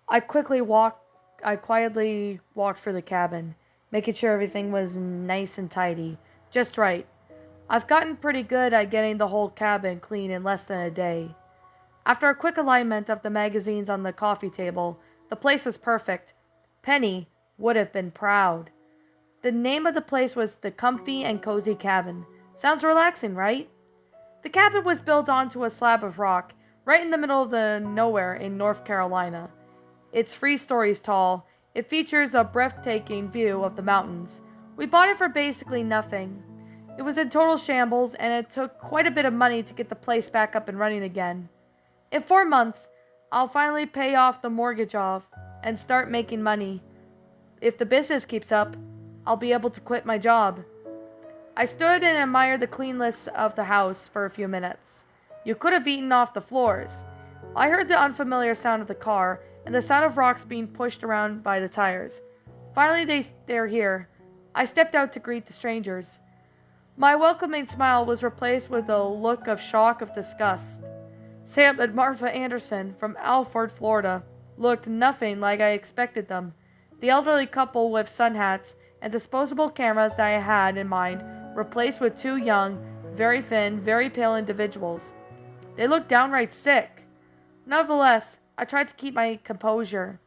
I quickly walked I quietly walked for the cabin, making sure everything was nice and tidy, just right. I've gotten pretty good at getting the whole cabin clean in less than a day. After a quick alignment of the magazines on the coffee table, the place was perfect. Penny would have been proud. The name of the place was the Comfy and Cozy Cabin. Sounds relaxing, right? The cabin was built onto a slab of rock, right in the middle of the nowhere in North Carolina. It's 3 stories tall. It features a breathtaking view of the mountains. We bought it for basically nothing. It was in total shambles, and it took quite a bit of money to get the place back up and running again. In 4 months, I'll finally pay off the mortgage off and start making money. If the business keeps up, I'll be able to quit my job. I stood and admired the cleanliness of the house for a few minutes. You could have eaten off the floors. I heard the unfamiliar sound of the car and the sound of rocks being pushed around by the tires. Finally, they're here. I stepped out to greet the strangers. My welcoming smile was replaced with a look of shock of disgust. Sam and Martha Anderson from Alford, Florida, looked nothing like I expected them. The elderly couple with sun hats and disposable cameras that I had in mind replaced with 2 young, very thin, very pale individuals. They looked downright sick. Nevertheless, I tried to keep my composure.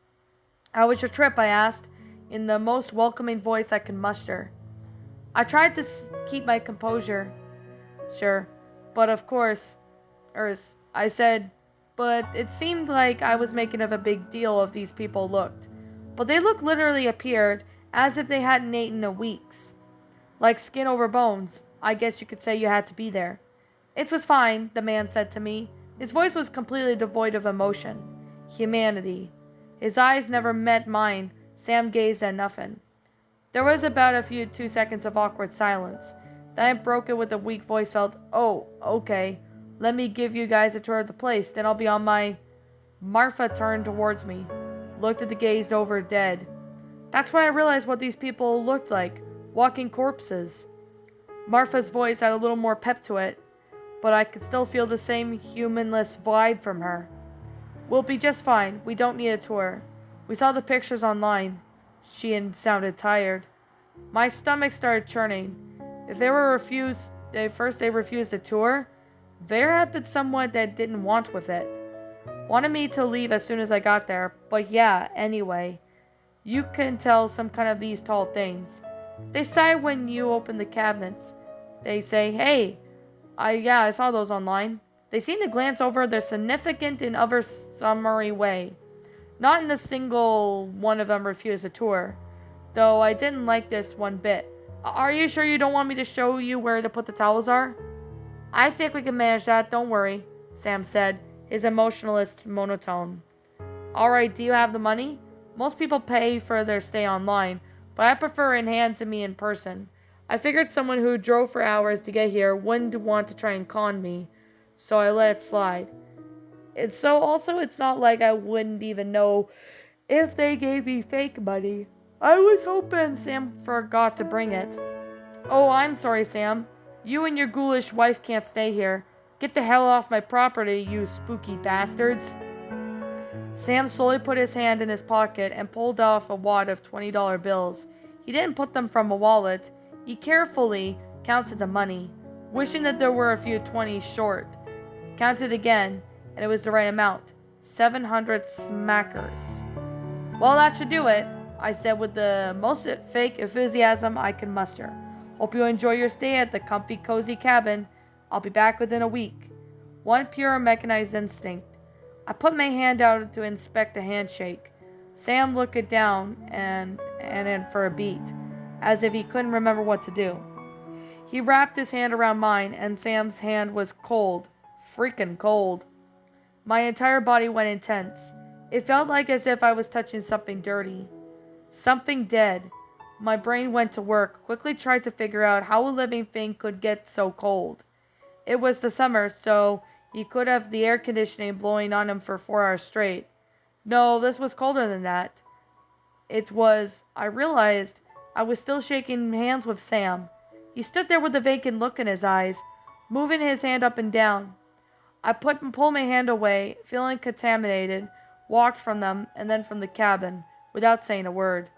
"How was your trip?" I asked, in the most welcoming voice I could muster. I tried to keep my composure. "Sure, but of course, I said, but it seemed like I was making a big deal of these people looked. But they looked literally appeared as if they hadn't eaten in weeks. Like skin over bones. I guess you could say you had to be there." "It was fine," the man said to me. His voice was completely devoid of emotion. Humanity. His eyes never met mine. Sam gazed at nothing. There was about a few 2 seconds of awkward silence. Then I broke it with a weak voice felt, "Oh, okay. Let me give you guys a tour of the place, then I'll be on my..." Martha turned towards me, looked at the gazed over dead. That's when I realized what these people looked like. Walking corpses. Martha's voice had a little more pep to it, but I could still feel the same humanless vibe from her. "We'll be just fine. We don't need a tour. We saw the pictures online." She sounded tired. My stomach started churning. If they refused a tour, there had been someone that didn't want with it. Wanted me to leave as soon as I got there, but yeah, anyway. You can tell some kind of these tall things. They sigh when you open the cabinets. They say, "Hey, I saw those online." They seem to glance over their significant in other summary way. Not in a single one of them refused a tour. Though I didn't like this one bit. "Are you sure you don't want me to show you where to put the towels are?" "I think we can manage that, don't worry," Sam said, his emotionalist monotone. "Alright, do you have the money?" Most people pay for their stay online, but I prefer in hand to me in person. I figured someone who drove for hours to get here wouldn't want to try and con me, so I let it slide. It's not like I wouldn't even know if they gave me fake money. I was hoping Sam forgot to bring it. "Oh, I'm sorry, Sam. You and your ghoulish wife can't stay here. Get the hell off my property, you spooky bastards." Sam slowly put his hand in his pocket and pulled off a wad of $20 bills. He didn't put them from a wallet. He carefully counted the money, wishing that there were a few 20s short. Counted again, and it was the right amount. 700 smackers. "Well, that should do it," I said with the most fake enthusiasm I could muster. "Hope you enjoy your stay at the Comfy Cozy Cabin. I'll be back within a week." One pure mechanized instinct. I put my hand out to inspect the handshake. Sam looked it down and in for a beat, as if he couldn't remember what to do. He wrapped his hand around mine, and Sam's hand was cold. Freaking cold. My entire body went intense. It felt like as if I was touching something dirty. Something dead. My brain went to work, quickly tried to figure out how a living thing could get so cold. It was the summer, so he could have the air conditioning blowing on him for 4 hours straight. No, this was colder than that. I realized I was still shaking hands with Sam. He stood there with a vacant look in his eyes, moving his hand up and down. I pulled my hand away, feeling contaminated, walked from them and then from the cabin, without saying a word.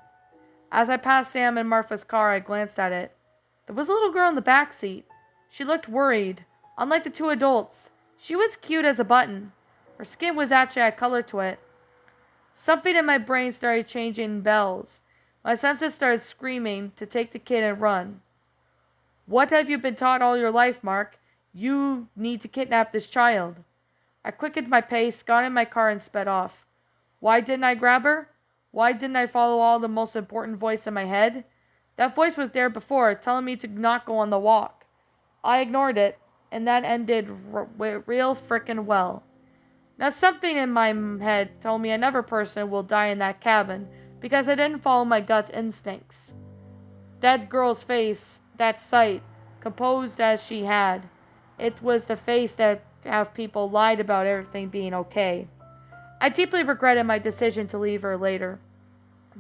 As I passed Sam and Martha's car, I glanced at it. There was a little girl in the back seat. She looked worried. Unlike the two adults, she was cute as a button. Her skin was actually had color to it. Something in my brain started changing bells. My senses started screaming to take the kid and run. What have you been taught all your life, Mark? You need to kidnap this child. I quickened my pace, got in my car, and sped off. Why didn't I grab her? Why didn't I follow all the most important voice in my head? That voice was there before, telling me to not go on the walk. I ignored it, and that ended real frickin' well. Now something in my head told me another person will die in that cabin because I didn't follow my gut instincts. That girl's face, that sight, composed as she had, it was the face that have people lied about everything being okay. I deeply regretted my decision to leave her later.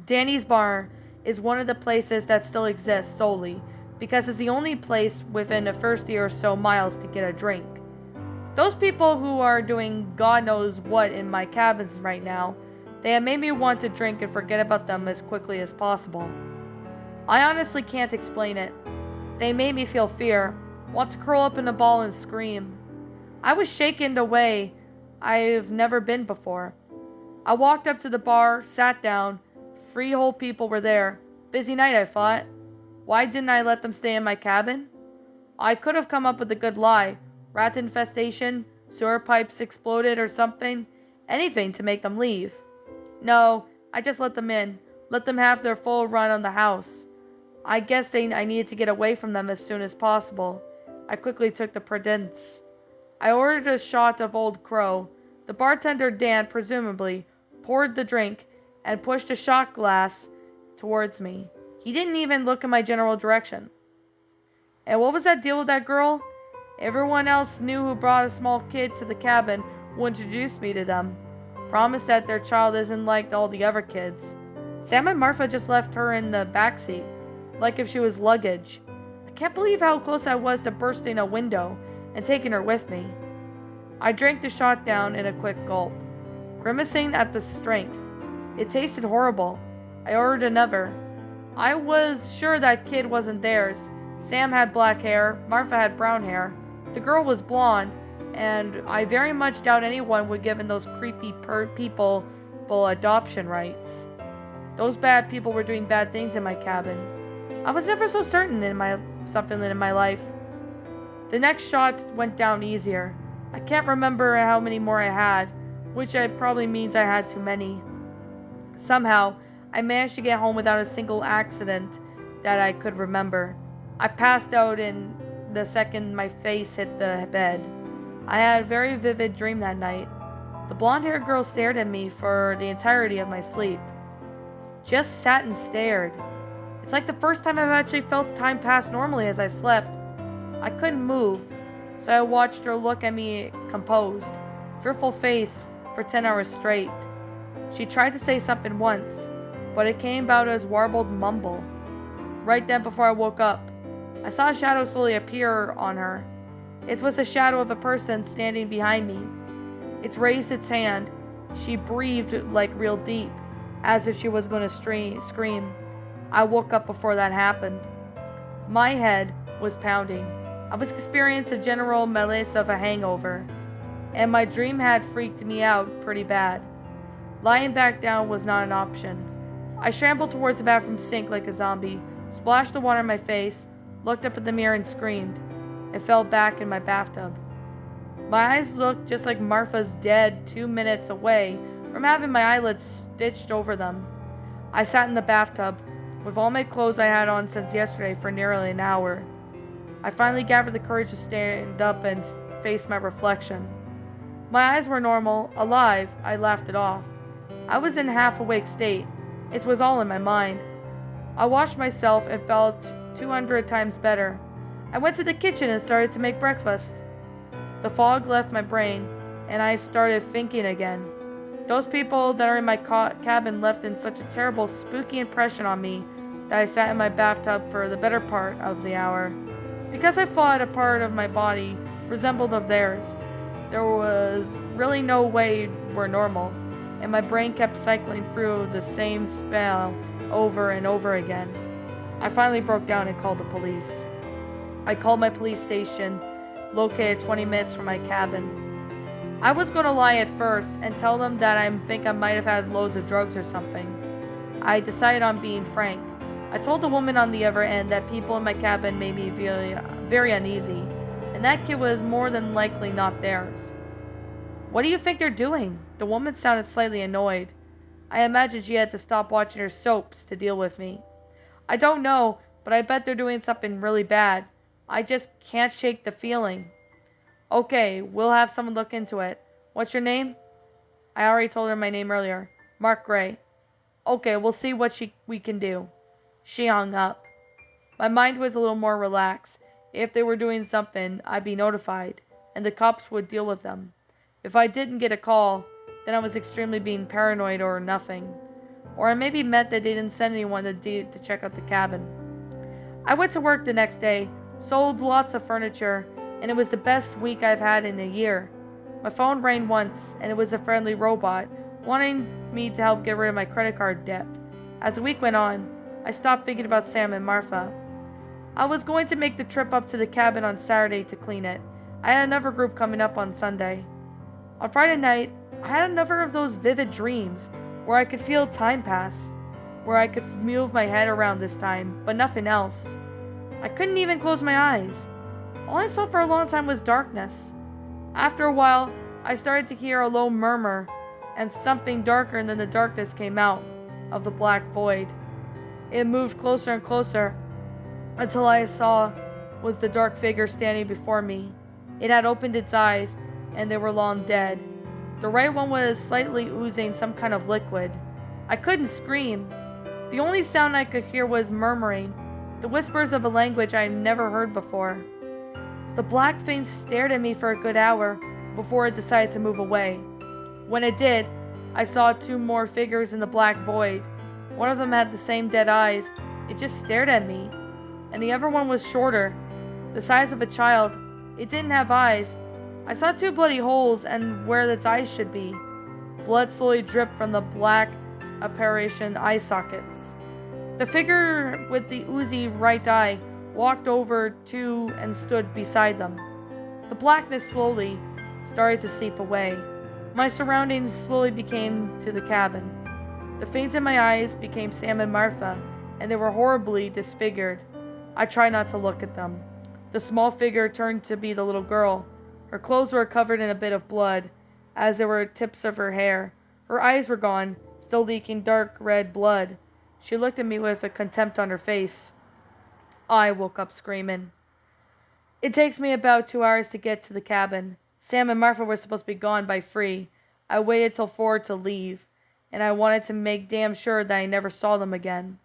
Danny's Bar is one of the places that still exists solely because it's the only place within the first year or so miles to get a drink. Those people who are doing God knows what in my cabins right now, they have made me want to drink and forget about them as quickly as possible. I honestly can't explain it. They made me feel fear, want to curl up in a ball and scream. I was shaken the way I've never been before. I walked up to the bar, sat down. Freehold people were there. Busy night, I thought. Why didn't I let them stay in my cabin? I could have come up with a good lie. Rat infestation, sewer pipes exploded or something. Anything to make them leave. No, I just let them in. Let them have their full run on the house. I guessed I needed to get away from them as soon as possible. I quickly took the Prudence. I ordered a shot of Old Crow. The bartender, Dan, presumably, poured the drink and pushed a shot glass towards me. He didn't even look in my general direction. And what was that deal with that girl? Everyone else knew who brought a small kid to the cabin who introduced me to them. Promised that their child isn't like all the other kids. Sam and Martha just left her in the backseat, like if she was luggage. I can't believe how close I was to bursting a window and taking her with me. I drank the shot down in a quick gulp, grimacing at the strength. It tasted horrible. I ordered another. I was sure that kid wasn't theirs. Sam had black hair, Martha had brown hair, the girl was blonde, and I very much doubt anyone would give in those creepy people adoption rights. Those bad people were doing bad things in my cabin. I was never so certain something in my life. The next shot went down easier. I can't remember how many more I had, which probably means I had too many. Somehow, I managed to get home without a single accident that I could remember. I passed out in the second my face hit the bed. I had a very vivid dream that night. The blonde-haired girl stared at me for the entirety of my sleep. Just sat and stared. It's like the first time I've actually felt time pass normally as I slept. I couldn't move, so I watched her look at me composed, fearful face for 10 hours straight. She tried to say something once, but it came out as warbled mumble. Right then before I woke up, I saw a shadow slowly appear on her. It was a shadow of a person standing behind me. It raised its hand. She breathed like real deep, as if she was going to scream. I woke up before that happened. My head was pounding. I was experiencing a general malaise of a hangover, and my dream had freaked me out pretty bad. Lying back down was not an option. I shambled towards the bathroom sink like a zombie, splashed the water in my face, looked up at the mirror and screamed, and fell back in my bathtub. My eyes looked just like Martha's dead 2 minutes away from having my eyelids stitched over them. I sat in the bathtub, with all my clothes I had on since yesterday for nearly an hour. I finally gathered the courage to stand up and face my reflection. My eyes were normal, alive. I laughed it off. I was in a half-awake state. It was all in my mind. I washed myself and felt 200 times better. I went to the kitchen and started to make breakfast. The fog left my brain, and I started thinking again. Those people that are in my cabin left in such a terrible, spooky impression on me that I sat in my bathtub for the better part of the hour. Because I thought a part of my body resembled of theirs, there was really no way we're normal, and my brain kept cycling through the same spell over and over again. I finally broke down and called the police. I called my police station, located 20 minutes from my cabin. I was going to lie at first and tell them that I think I might have had loads of drugs or something. I decided on being frank. I told the woman on the other end that people in my cabin made me feel very uneasy, and that kid was more than likely not theirs. "What do you think they're doing?" The woman sounded slightly annoyed. I imagined she had to stop watching her soaps to deal with me. "I don't know, but I bet they're doing something really bad. I just can't shake the feeling." "Okay, we'll have someone look into it. What's your name?" I already told her my name earlier. "Mark Gray." "Okay, we'll see what we can do." She hung up. My mind was a little more relaxed. If they were doing something, I'd be notified, and the cops would deal with them. If I didn't get a call, then I was extremely being paranoid or nothing. Or it maybe meant that they didn't send anyone to check out the cabin. I went to work the next day, sold lots of furniture, and it was the best week I've had in a year. My phone rang once, and it was a friendly robot, wanting me to help get rid of my credit card debt. As the week went on, I stopped thinking about Sam and Martha. I was going to make the trip up to the cabin on Saturday to clean it. I had another group coming up on Sunday. On Friday night, I had another of those vivid dreams where I could feel time pass, where I could move my head around this time, but nothing else. I couldn't even close my eyes. All I saw for a long time was darkness. After a while, I started to hear a low murmur, and something darker than the darkness came out of the black void. It moved closer and closer, until I saw was the dark figure standing before me. It had opened its eyes, and they were long dead. The right one was slightly oozing some kind of liquid. I couldn't scream. The only sound I could hear was murmuring, the whispers of a language I had never heard before. The black thing stared at me for a good hour before it decided to move away. When it did, I saw two more figures in the black void. One of them had the same dead eyes. It just stared at me. And the other one was shorter, the size of a child. It didn't have eyes. I saw two bloody holes and where its eyes should be. Blood slowly dripped from the black apparition eye sockets. The figure with the oozy right eye walked over to and stood beside them. The blackness slowly started to seep away. My surroundings slowly became to the cabin. The things in my eyes became Sam and Martha, and they were horribly disfigured. I tried not to look at them. The small figure turned to be the little girl. Her clothes were covered in a bit of blood, as there were tips of her hair. Her eyes were gone, still leaking dark red blood. She looked at me with a contempt on her face. I woke up screaming. It takes me about 2 hours to get to the cabin. Sam and Martha were supposed to be gone by 3. I waited till 4 to leave, and I wanted to make damn sure that I never saw them again.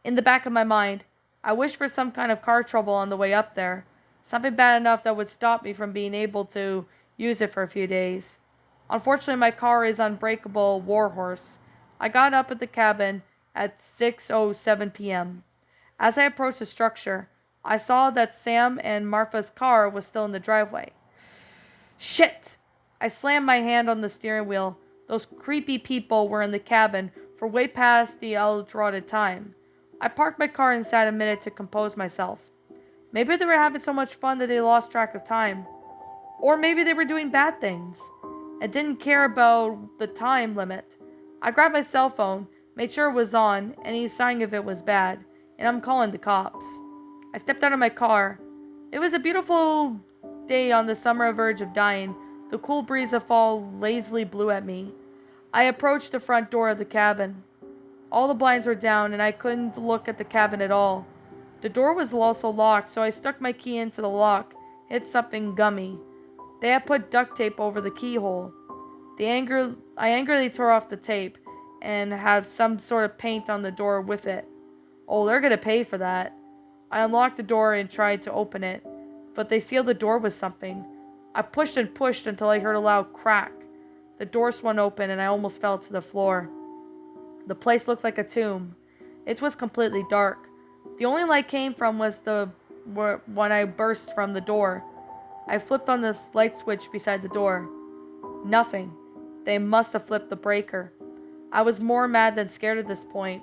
In the back of my mind, I wished for some kind of car trouble on the way up there. Something bad enough that would stop me from being able to use it for a few days. Unfortunately, my car is unbreakable warhorse. I got up at the cabin at 6:07 p.m. As I approached the structure, I saw that Sam and Martha's car was still in the driveway. Shit! I slammed my hand on the steering wheel. Those creepy people were in the cabin for way past the allotted time. I parked my car and sat a minute to compose myself. Maybe they were having so much fun that they lost track of time. Or maybe they were doing bad things and didn't care about the time limit. I grabbed my cell phone, made sure it was on, any sign of it was bad, and I'm calling the cops. I stepped out of my car. It was a beautiful day on the summer verge of dying. The cool breeze of fall lazily blew at me. I approached the front door of the cabin. All the blinds were down, and I couldn't look at the cabin at all. The door was also locked, so I stuck my key into the lock, hit something gummy. They had put duct tape over the keyhole. I angrily tore off the tape and had some sort of paint on the door with it. Oh, they're gonna pay for that. I unlocked the door and tried to open it, but they sealed the door with something. I pushed and pushed until I heard a loud crack. The door swung open and I almost fell to the floor. The place looked like a tomb. It was completely dark. The only light came from was when I burst from the door. I flipped on the light switch beside the door. Nothing. They must have flipped the breaker. I was more mad than scared at this point.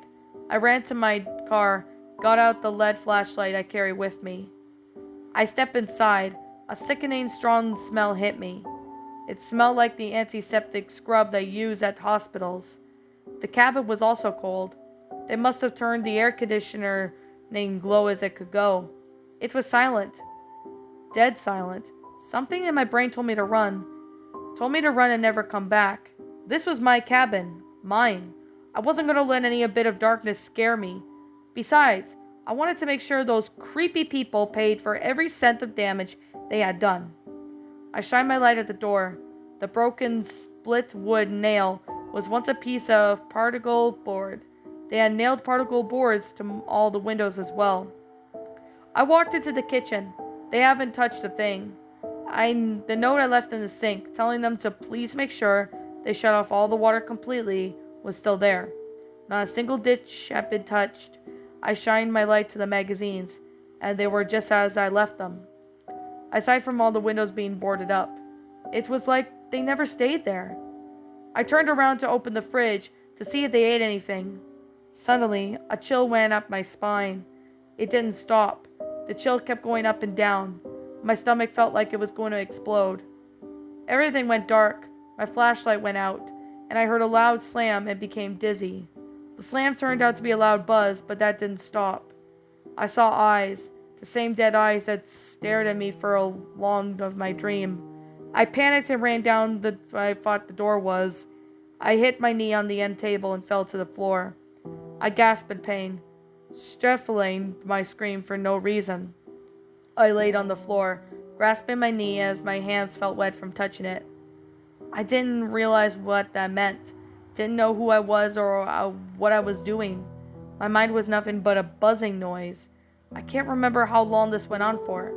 I ran to my car, got out the LED flashlight I carry with me. I stepped inside. A sickening strong smell hit me. It smelled like the antiseptic scrub they use at hospitals. The cabin was also cold. They must have turned the air conditioner low as it could go. It was silent. Dead silent. Something in my brain told me to run. Told me to run and never come back. This was my cabin. Mine. I wasn't going to let any bit of darkness scare me. Besides, I wanted to make sure those creepy people paid for every cent of damage they had done. I shined my light at the door. The broken split wood nail was once a piece of particle board. They had nailed particle boards to all the windows as well. I walked into the kitchen. They haven't touched a thing. The note I left in the sink, telling them to please make sure they shut off all the water completely, was still there. Not a single dish had been touched. I shined my light to the magazines, and they were just as I left them. Aside from all the windows being boarded up, it was like they never stayed there. I turned around to open the fridge to see if they ate anything. Suddenly, a chill ran up my spine. It didn't stop. The chill kept going up and down. My stomach felt like it was going to explode. Everything went dark. My flashlight went out, and I heard a loud slam and became dizzy. The slam turned out to be a loud buzz, but that didn't stop. I saw eyes, the same dead eyes that stared at me for a long of my dream. I panicked and ran down I thought the door was. I hit my knee on the end table and fell to the floor. I gasped in pain, stifling my scream for no reason. I laid on the floor, grasping my knee as my hands felt wet from touching it. I didn't realize what that meant. Didn't know who I was or what I was doing. My mind was nothing but a buzzing noise. I can't remember how long this went on for.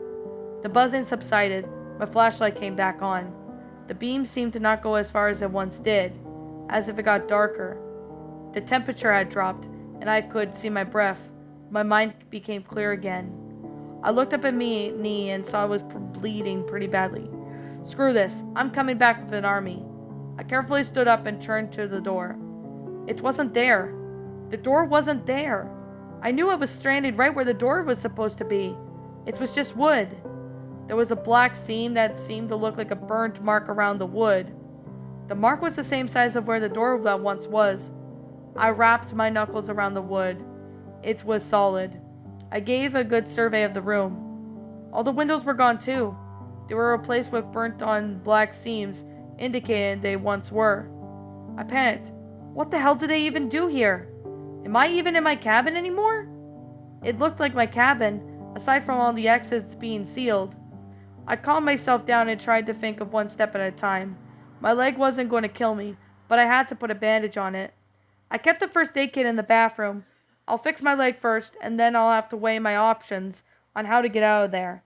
The buzzing subsided. My flashlight came back on. The beam seemed to not go as far as it once did, as if it got darker. The temperature had dropped, and I could see my breath. My mind became clear again. I looked up at my knee and saw it was bleeding pretty badly. Screw this. I'm coming back with an army. I carefully stood up and turned to the door. It wasn't there. The door wasn't there. I knew it was stranded right where the door was supposed to be. It was just wood. There was a black seam that seemed to look like a burnt mark around the wood. The mark was the same size of where the door that once was. I wrapped my knuckles around the wood. It was solid. I gave a good survey of the room. All the windows were gone too. They were replaced with burnt-on black seams, indicating they once were. I panicked. What the hell did they even do here? Am I even in my cabin anymore? It looked like my cabin, aside from all the exits being sealed. I calmed myself down and tried to think of one step at a time. My leg wasn't going to kill me, but I had to put a bandage on it. I kept the first aid kit in the bathroom. I'll fix my leg first, and then I'll have to weigh my options on how to get out of there.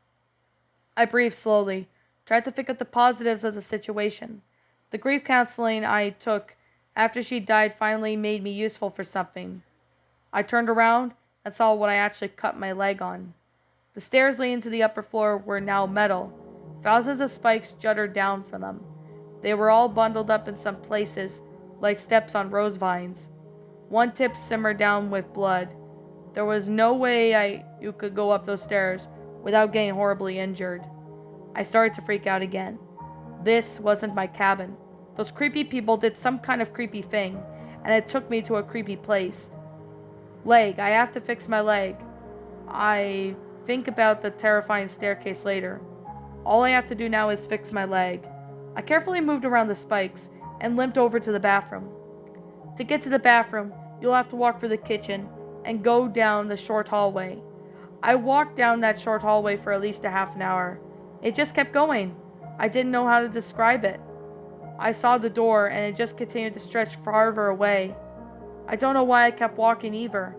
I breathed slowly, tried to think of the positives of the situation. The grief counseling I took after she died finally made me useful for something. I turned around and saw what I actually cut my leg on. The stairs leading to the upper floor were now metal. Thousands of spikes jutted down from them. They were all bundled up in some places, like steps on rose vines. One tip simmered down with blood. There was no way you could go up those stairs without getting horribly injured. I started to freak out again. This wasn't my cabin. Those creepy people did some kind of creepy thing, and it took me to a creepy place. Leg. I have to fix my leg. I think about the terrifying staircase later. All I have to do now is fix my leg. I carefully moved around the spikes and limped over to the bathroom. To get to the bathroom, you'll have to walk through the kitchen and go down the short hallway. I walked down that short hallway for at least a half an hour. It just kept going. I didn't know how to describe it. I saw the door and it just continued to stretch farther away. I don't know why I kept walking either.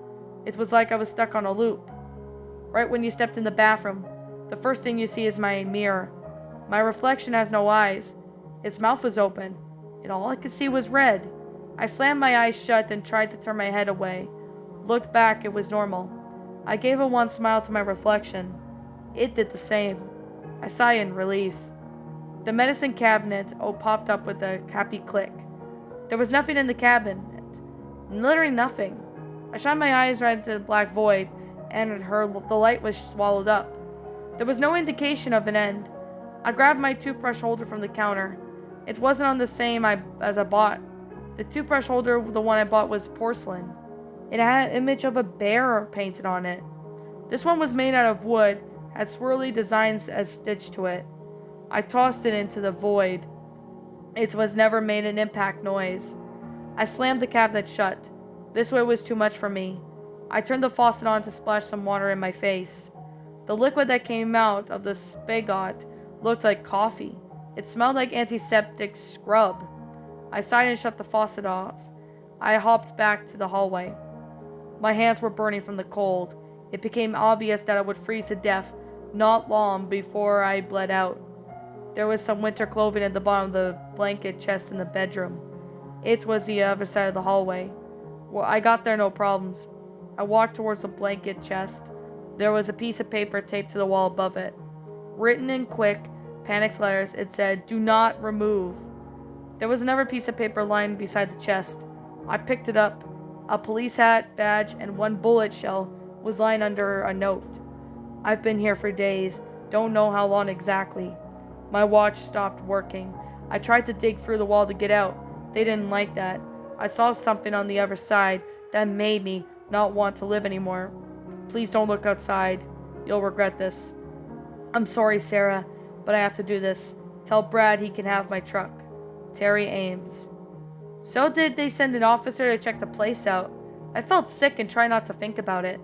It was like I was stuck on a loop. Right when you stepped in the bathroom, the first thing you see is my mirror. My reflection has no eyes. Its mouth was open. and all I could see was red. I slammed my eyes shut and tried to turn my head away. Looked back, it was normal. I gave a wan smile to my reflection. It did the same. I sighed in relief. The medicine cabinet popped up with a happy click. There was nothing in the cabinet. Literally nothing. I shined my eyes right into the black void, and the light was swallowed up. There was no indication of an end. I grabbed my toothbrush holder from the counter. It wasn't on the same as I bought. The toothbrush holder, the one I bought, was porcelain. It had an image of a bear painted on it. This one was made out of wood, had swirly designs as stitched to it. I tossed it into the void. It was never made an impact noise. I slammed the cabinet shut. This way was too much for me. I turned the faucet on to splash some water in my face. The liquid that came out of the spigot looked like coffee. It smelled like antiseptic scrub. I sighed and shut the faucet off. I hopped back to the hallway. My hands were burning from the cold. It became obvious that I would freeze to death not long before I bled out. There was some winter clothing at the bottom of the blanket chest in the bedroom. It was the other side of the hallway. Well, I got there no problems. I walked towards the blanket chest. There was a piece of paper taped to the wall above it. Written in quick, panicked letters, it said, "Do not remove." There was another piece of paper lying beside the chest. I picked it up. A police hat, badge, and one bullet shell was lying under a note. I've been here for days. Don't know how long exactly. My watch stopped working. I tried to dig through the wall to get out. They didn't like that. I saw something on the other side that made me not want to live anymore. Please don't look outside. You'll regret this. I'm sorry, Sarah, but I have to do this. Tell Brad he can have my truck. Terry Ames. So did they send an officer to check the place out? I felt sick and tried not to think about it.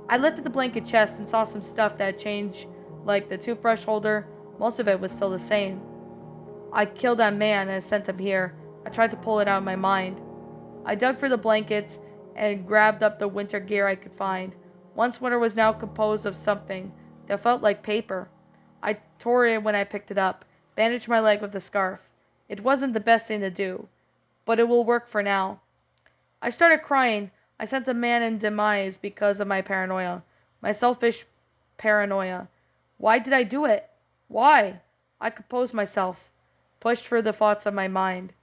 I lifted the blanket chest and saw some stuff that had changed, like the toothbrush holder. Most of it was still the same. I killed that man and sent him here. I tried to pull it out of my mind. I dug for the blankets and grabbed up the winter gear I could find. One sweater was now composed of something that felt like paper. I tore it when I picked it up, bandaged my leg with the scarf. It wasn't the best thing to do, but it will work for now. I started crying. I sent a man in demise because of my paranoia. My selfish paranoia. Why did I do it? Why? I composed myself, pushed through the thoughts of my mind.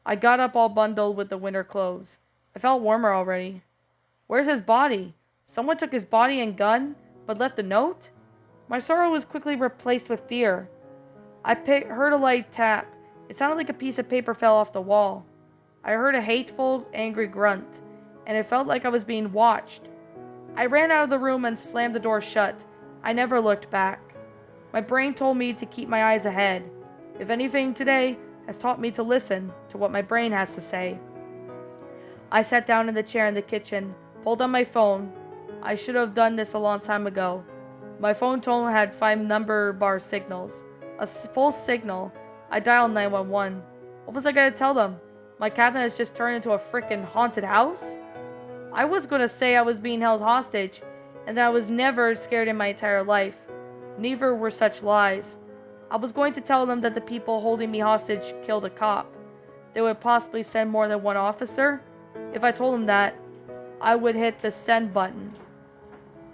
I got up all bundled with the winter clothes. I felt warmer already. Where's his body? Someone took his body and gun, but left a note? My sorrow was quickly replaced with fear. I heard a light tap. It sounded like a piece of paper fell off the wall. I heard a hateful, angry grunt, and it felt like I was being watched. I ran out of the room and slammed the door shut. I never looked back. My brain told me to keep my eyes ahead. If anything today has taught me to listen to what my brain has to say. I sat down in the chair in the kitchen, pulled on my phone. I should have done this a long time ago. My phone tone had 5 number bar signals. A full signal. I dialed 911. What was I going to tell them? My cabin has just turned into a frickin' haunted house? I was going to say I was being held hostage, and that I was never scared in my entire life. Neither were such lies. I was going to tell them that the people holding me hostage killed a cop. They would possibly send more than one officer. If I told them that, I would hit the send button.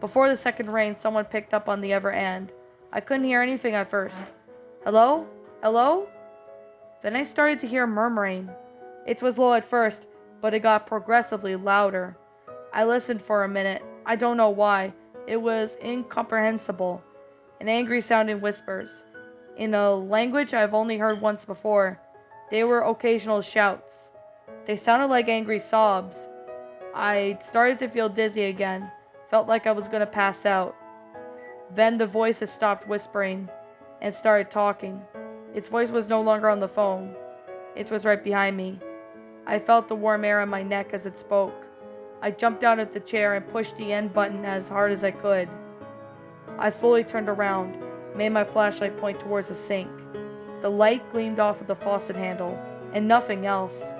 Before the second ring, someone picked up on the other end. I couldn't hear anything at first. Hello? Hello? Then I started to hear murmuring. It was low at first, but it got progressively louder. I listened for a minute. I don't know why. It was incomprehensible. And angry-sounding whispers. In a language I've only heard once before. They were occasional shouts. They sounded like angry sobs. I started to feel dizzy again. Felt like I was going to pass out. Then the voices stopped whispering and started talking. Its voice was no longer on the phone. It was right behind me. I felt the warm air on my neck as it spoke. I jumped out of the chair and pushed the end button as hard as I could. I slowly turned around, made my flashlight point towards the sink. The light gleamed off of the faucet handle, and nothing else.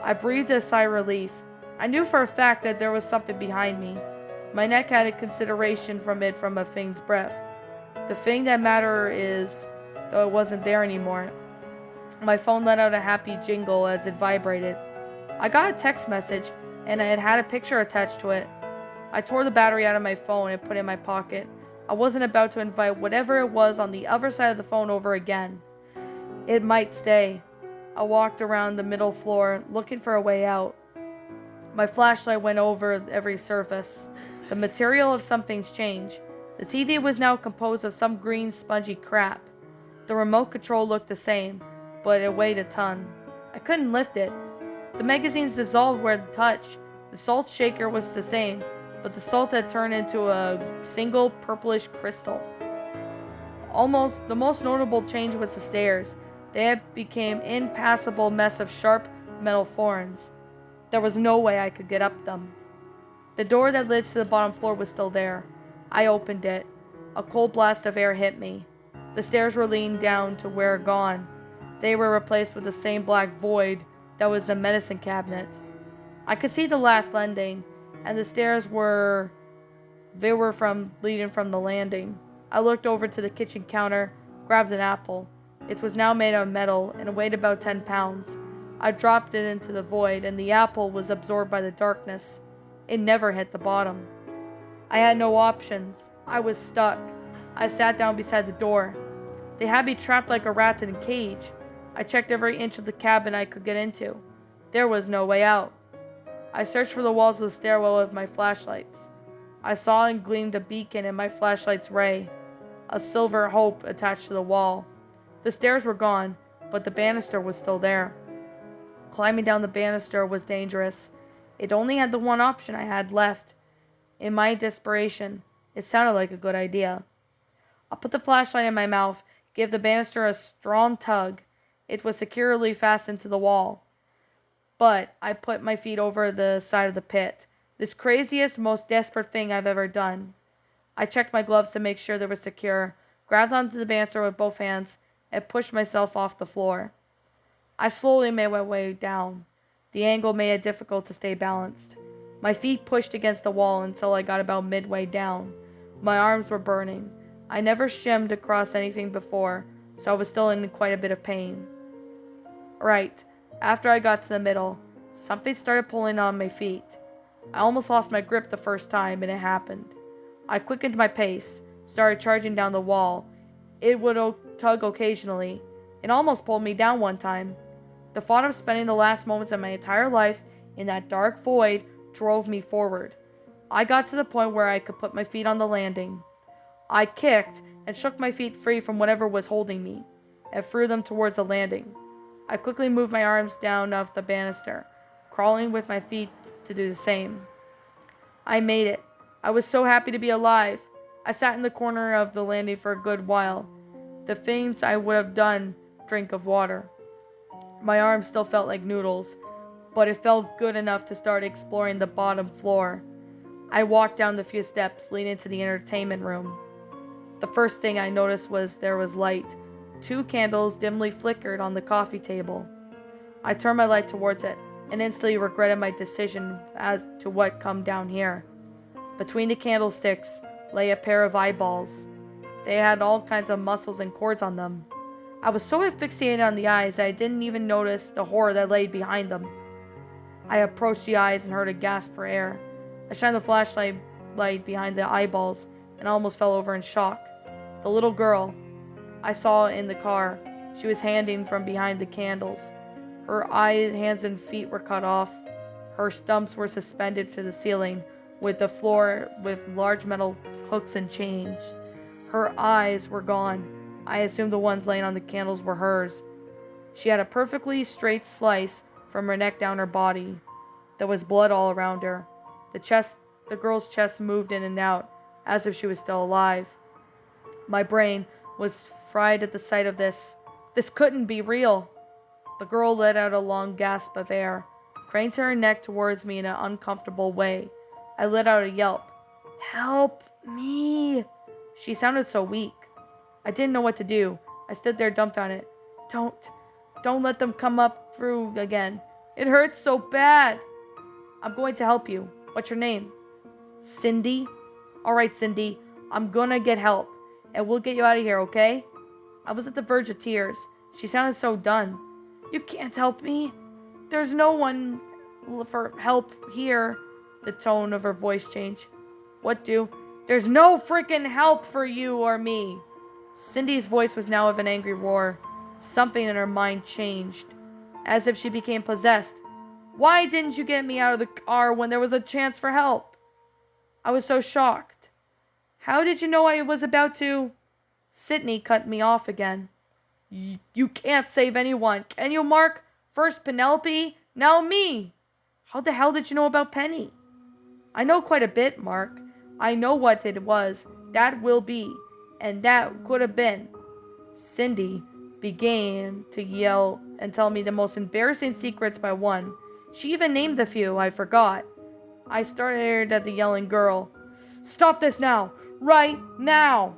I breathed a sigh of relief. I knew for a fact that there was something behind me. My neck had a consideration from a thing's breath. The thing that mattered is, though it wasn't there anymore. My phone let out a happy jingle as it vibrated. I got a text message, and it had a picture attached to it. I tore the battery out of my phone and put it in my pocket. I wasn't about to invite whatever it was on the other side of the phone over again. It might stay. I walked around the middle floor, looking for a way out. My flashlight went over every surface. The material of something's changed. The TV was now composed of some green, spongy crap. The remote control looked the same, but it weighed a ton. I couldn't lift it. The magazines dissolved where it touched. The salt shaker was the same, but the salt had turned into a single purplish crystal. The most notable change was the stairs. They had become impassable mess of sharp metal thorns. There was no way I could get up them. The door that led to the bottom floor was still there. I opened it. A cold blast of air hit me. The stairs were leaned down to where gone. They were replaced with the same black void that was the medicine cabinet. I could see the last landing, and the stairs were leading from the landing. I looked over to the kitchen counter, grabbed an apple. It was now made of metal and weighed about 10 pounds. I dropped it into the void, and the apple was absorbed by the darkness. It never hit the bottom. I had no options. I was stuck. I sat down beside the door. They had me trapped like a rat in a cage. I checked every inch of the cabin I could get into. There was no way out. I searched for the walls of the stairwell with my flashlights. I saw and gleamed a beacon in my flashlight's ray, a silver hope attached to the wall. The stairs were gone, but the banister was still there. Climbing down the banister was dangerous. It only had the one option I had left. In my desperation, it sounded like a good idea. I put the flashlight in my mouth, gave the banister a strong tug. It was securely fastened to the wall. But I put my feet over the side of the pit. This craziest, most desperate thing I've ever done. I checked my gloves to make sure they were secure, grabbed onto the banister with both hands, and pushed myself off the floor. I slowly made my way down. The angle made it difficult to stay balanced. My feet pushed against the wall until I got about midway down. My arms were burning. I never shimmed across anything before, so I was still in quite a bit of pain. Right, after I got to the middle, something started pulling on my feet. I almost lost my grip the first time, and it happened. I quickened my pace, started charging down the wall. It would tug occasionally. It almost pulled me down one time. The thought of spending the last moments of my entire life in that dark void drove me forward. I got to the point where I could put my feet on the landing. I kicked and shook my feet free from whatever was holding me, and threw them towards the landing. I quickly moved my arms down off the banister, crawling with my feet to do the same. I made it. I was so happy to be alive. I sat in the corner of the landing for a good while. The things I would have done, drink of water. My arms still felt like noodles, but it felt good enough to start exploring the bottom floor. I walked down the few steps leading to the entertainment room. The first thing I noticed was there was light. 2 candles dimly flickered on the coffee table. I turned my light towards it, and instantly regretted my decision as to what come down here. Between the candlesticks lay a pair of eyeballs. They had all kinds of muscles and cords on them. I was so fixated on the eyes that I didn't even notice the horror that lay behind them. I approached the eyes and heard a gasp for air. I shined the flashlight behind the eyeballs and almost fell over in shock. The little girl I saw in the car. She was hanging from behind the candles. Her eyes, hands, and feet were cut off. Her stumps were suspended to the ceiling, with the floor with large metal hooks and chains. Her eyes were gone. I assumed the ones laying on the candles were hers. She had a perfectly straight slice from her neck down her body. There was blood all around her. The girl's chest moved in and out, as if she was still alive. My brain was fried at the sight of this. This couldn't be real. The girl let out a long gasp of air, craned her neck towards me in an uncomfortable way. I let out a yelp. "Help me!" She sounded so weak. I didn't know what to do. I stood there dumbfounded. Don't let them come up through again. It hurts so bad. "I'm going to help you. What's your name?" "Cindy." "All right, Cindy. I'm gonna get help, and we'll get you out of here, okay?" I was at the verge of tears. She sounded so done. You can't help me. There's no one for help here. The tone of her voice changed. What do? There's no freaking help for you or me. Cindy's voice was now of an angry roar. Something in her mind changed, as if she became possessed. Why didn't you get me out of the car when there was a chance for help? I was so shocked. How did you know I was about to? Sydney cut me off again. You can't save anyone, can you, Mark? First Penelope, now me. How the hell did you know about Penny? I know quite a bit, Mark. I know what it was. That will be. And that could have been. Cindy began to yell and tell me the most embarrassing secrets by one. She even named the few I forgot. I stared at the yelling girl. Stop this now! Right now!